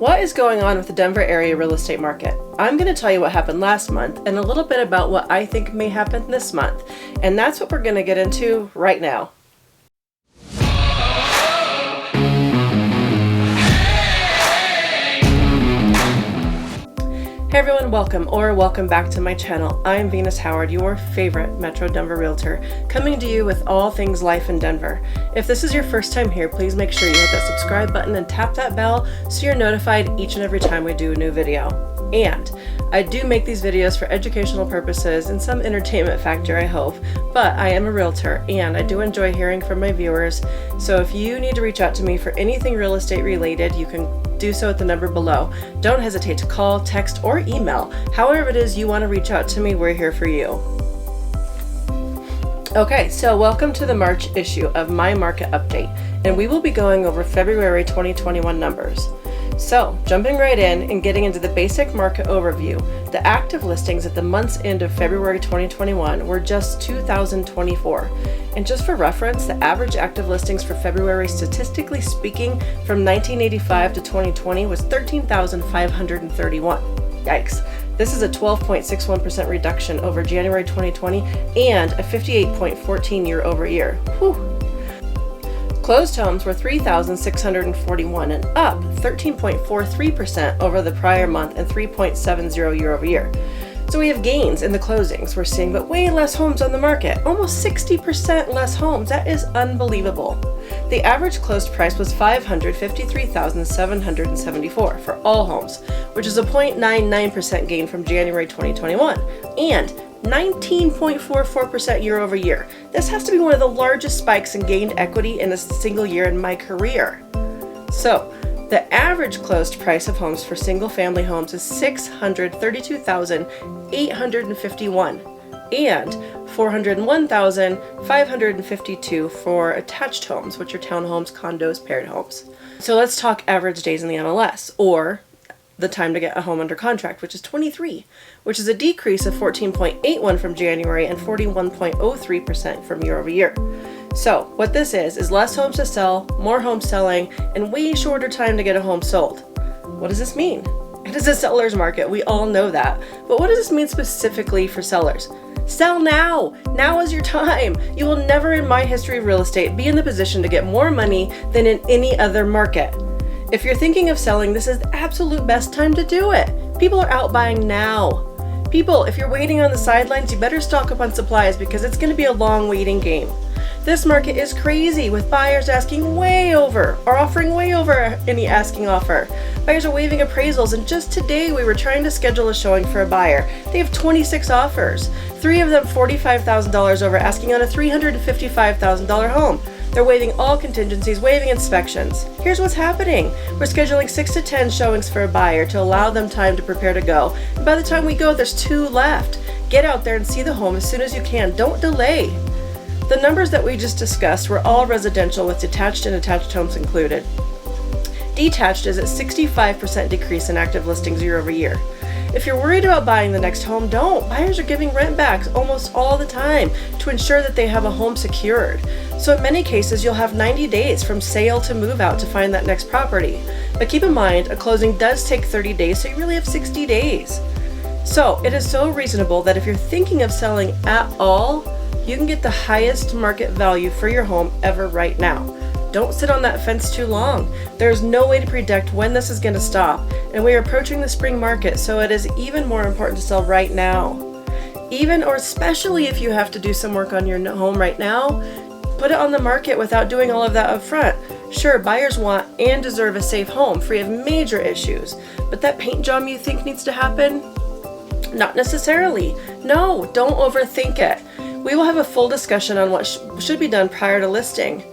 What is going on with the Denver area real estate market? I'm going to tell you what happened last month and a little bit about what I think may happen this month. And that's what we're going to get into right now. Hey everyone, welcome back to my channel. I'm Venus Howard, your favorite Metro Denver realtor, coming to you with all things life in Denver. If this is your first time here, please make sure you hit that subscribe button and tap that bell so you're notified each and every time we do a new video. And I do make these videos for educational purposes and some entertainment factor, I hope, but I am a realtor and I do enjoy hearing from my viewers. So if you need to reach out to me for anything real estate related, you can do so at the number below. Don't hesitate to call, text, or email. However it is you want to reach out to me, we're here for you. Okay, so welcome to the March issue of My Market Update, and we will be going over February 2021 numbers. So, jumping right in and getting into the basic market overview, the active listings at the month's end of February 2021 were just 2,024. And just for reference, the average active listings for February, statistically speaking, from 1985 to 2020 was 13,531. Yikes. This is a 12.61% reduction over January 2020 and a 58.14 year over year. Whew. Closed homes were 3,641 and up 13.43% over the prior month and 3.70 year over year. So we have gains in the closings we're seeing, but way less homes on the market. Almost 60% less homes. That is unbelievable. The average closed price was $553,774 for all homes, which is a 0.99% gain from January 2021 and 19.44% year over year. This has to be one of the largest spikes in gained equity in a single year in my career. So, the average closed price of homes for single family homes is $632,851 and $401,552 for attached homes, which are townhomes, condos, paired homes. So let's talk average days in the MLS, or the time to get a home under contract, which is 23, which is a decrease of 14.81 from January and 41.03% from year over year. So what this is less homes to sell, more homes selling, and way shorter time to get a home sold. What does this mean? It is a seller's market, we all know that. But what does this mean specifically for sellers? Sell now! Now is your time! You will never in my history of real estate be in the position to get more money than in any other market. If you're thinking of selling, this is the absolute best time to do it. People are out buying now. People, if you're waiting on the sidelines, you better stock up on supplies because it's going to be a long waiting game. This market is crazy with buyers asking way over or offering way over any asking offer. Buyers are waiving appraisals, and just today we were trying to schedule a showing for a buyer. They have 26 offers, 3 of them $45,000 over asking on a $355,000 home. They're waiving all contingencies, waiving inspections. Here's what's happening. We're scheduling 6 to 10 showings for a buyer to allow them time to prepare to go. And by the time we go, there's 2 left. Get out there and see the home as soon as you can. Don't delay. The numbers that we just discussed were all residential with detached and attached homes included. Detached is at 65% decrease in active listings year over year. If you're worried about buying the next home, don't. Buyers are giving rent backs almost all the time to ensure that they have a home secured. So in many cases, you'll have 90 days from sale to move out to find that next property. But keep in mind, a closing does take 30 days, so you really have 60 days. So it is so reasonable that if you're thinking of selling at all, you can get the highest market value for your home ever right now. Don't sit on that fence too long. There's no way to predict when this is going to stop, and we are approaching the spring market, so it is even more important to sell right now. Even or especially if you have to do some work on your home right now, put it on the market without doing all of that up front. Sure, buyers want and deserve a safe home free of major issues, but that paint job you think needs to happen? Not necessarily. No, don't overthink it. We will have a full discussion on what should be done prior to listing.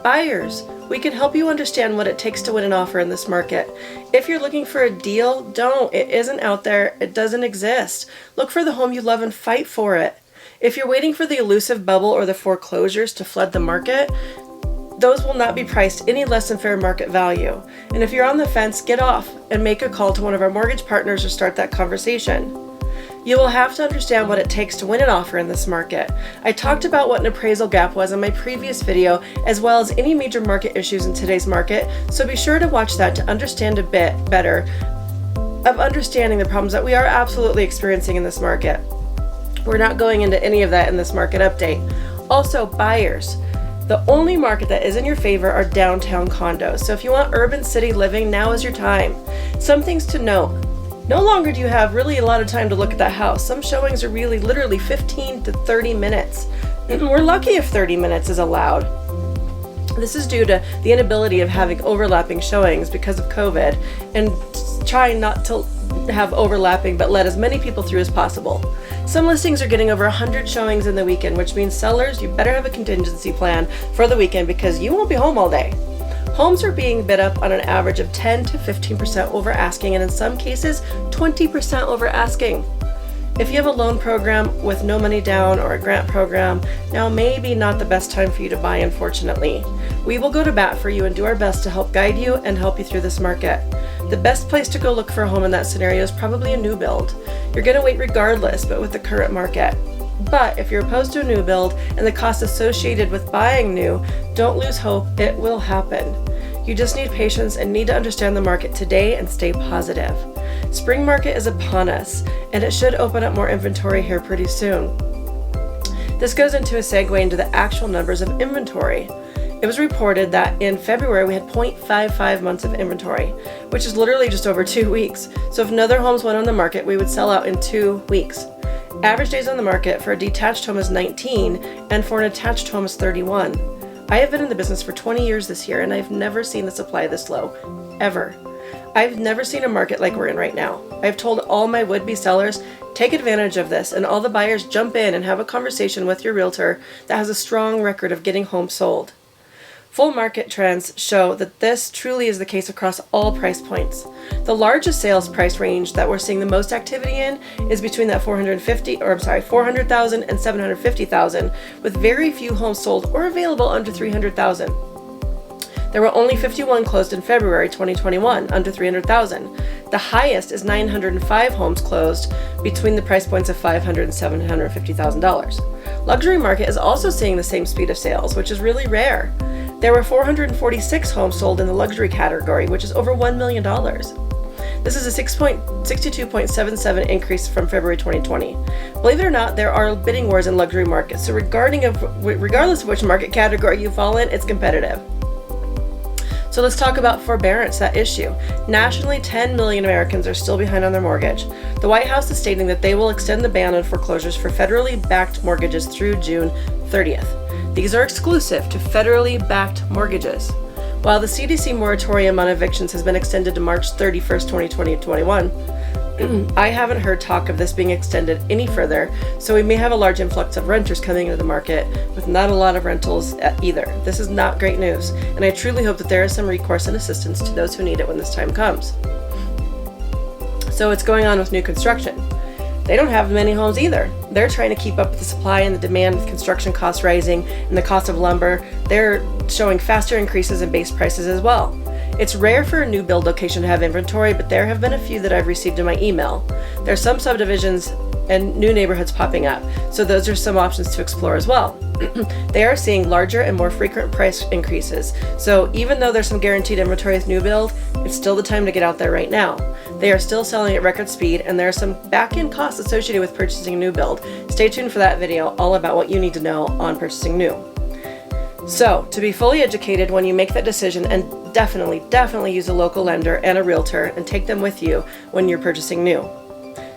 Buyers, we can help you understand what it takes to win an offer in this market. If you're looking for a deal, don't. It isn't out there. It doesn't exist. Look for the home you love and fight for it. If you're waiting for the elusive bubble or the foreclosures to flood the market, those will not be priced any less than fair market value. And if you're on the fence, get off and make a call to one of our mortgage partners or start that conversation. You will have to understand what it takes to win an offer in this market. I talked about what an appraisal gap was in my previous video, as well as any major market issues in today's market, so be sure to watch that to understand a bit better of understanding the problems that we are absolutely experiencing in this market. We're not going into any of that in this market update. Also, buyers. The only market that is in your favor are downtown condos. So if you want urban city living, now is your time. Some things to note. No longer do you have really a lot of time to look at that house. Some showings are really literally 15 to 30 minutes. We're lucky if 30 minutes is allowed. This is due to the inability of having overlapping showings because of COVID and trying not to have overlapping but let as many people through as possible. Some listings are getting over 100 showings in the weekend, which means sellers, you better have a contingency plan for the weekend because you won't be home all day. Homes are being bid up on an average of 10 to 15% over asking, and in some cases, 20% over asking. If you have a loan program with no money down or a grant program, now maybe not the best time for you to buy, unfortunately. We will go to bat for you and do our best to help guide you and help you through this market. The best place to go look for a home in that scenario is probably a new build. You're going to wait regardless, but with the current market. But if you're opposed to a new build and the cost associated with buying new, don't lose hope, it will happen. You just need patience and need to understand the market today and stay positive. Spring market is upon us, and it should open up more inventory here pretty soon. This goes into a segue into the actual numbers of inventory. It was reported that in February we had 0.55 months of inventory, which is literally just over 2 weeks. So if another homes went on the market, we would sell out in 2 weeks. Average days on the market for a detached home is 19, and for an attached home is 31. I have been in the business for 20 years this year, and I've never seen the supply this low, ever. I've never seen a market like we're in right now. I've told all my would-be sellers, take advantage of this, and all the buyers jump in and have a conversation with your realtor that has a strong record of getting homes sold. Full market trends show that this truly is the case across all price points. The largest sales price range that we're seeing the most activity in is between that 400,000 and 750,000, with very few homes sold or available under 300,000. There were only 51 closed in February 2021, under 300,000. The highest is 905 homes closed between the price points of $500,000 and $750,000. Luxury market is also seeing the same speed of sales, which is really rare. There were 446 homes sold in the luxury category, which is over $1 million. This is a 62.77% increase from February 2020. Believe it or not, there are bidding wars in luxury markets, so regardless of which market category you fall in, it's competitive. So let's talk about forbearance, that issue. Nationally, 10 million Americans are still behind on their mortgage. The White House is stating that they will extend the ban on foreclosures for federally backed mortgages through June 30th. These are exclusive to federally backed mortgages. While the CDC moratorium on evictions has been extended to March 31st, 2021, I haven't heard talk of this being extended any further, so we may have a large influx of renters coming into the market with not a lot of rentals either. This is not great news, and I truly hope that there is some recourse and assistance to those who need it when this time comes. So what's going on with new construction? They don't have many homes either. They're trying to keep up with the supply and the demand with construction costs rising and the cost of lumber. They're showing faster increases in base prices as well. It's rare for a new build location to have inventory, but there have been a few that I've received in my email. There are some subdivisions and new neighborhoods popping up, so those are some options to explore as well. They are seeing larger and more frequent price increases, so even though there's some guaranteed inventory with new build, it's still the time to get out there right now. They are still selling at record speed, and there are some back-end costs associated with purchasing a new build. Stay tuned for that video all about what you need to know on purchasing new. So, to be fully educated when you make that decision, and definitely use a local lender and a realtor and take them with you when you're purchasing new.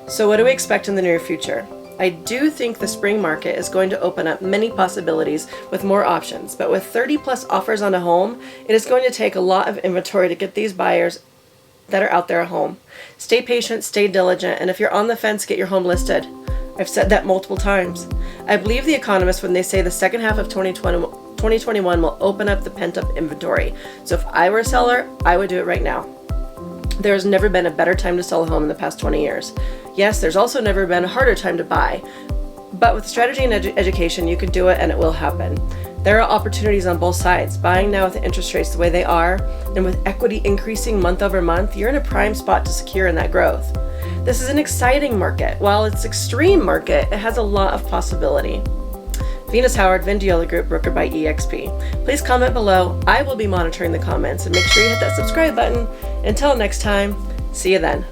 So what do we expect in the near future? I do think the spring market is going to open up many possibilities with more options, but with 30 plus offers on a home, it is going to take a lot of inventory to get these buyers that are out there a home. Stay patient, stay diligent, and if you're on the fence, get your home listed. I've said that multiple times. I believe the economists when they say the second half of 2021 will open up the pent-up inventory. So if I were a seller, I would do it right now. There has never been a better time to sell a home in the past 20 years. Yes, there's also never been a harder time to buy, but with strategy and education, you can do it and it will happen. There are opportunities on both sides. Buying now with the interest rates the way they are, and with equity increasing month over month, you're in a prime spot to secure in that growth. This is an exciting market. While it's extreme market, it has a lot of possibility. Venus Howard, Vindiola Group, brokered by eXp. Please comment below. I will be monitoring the comments, and make sure you hit that subscribe button. Until next time, see you then.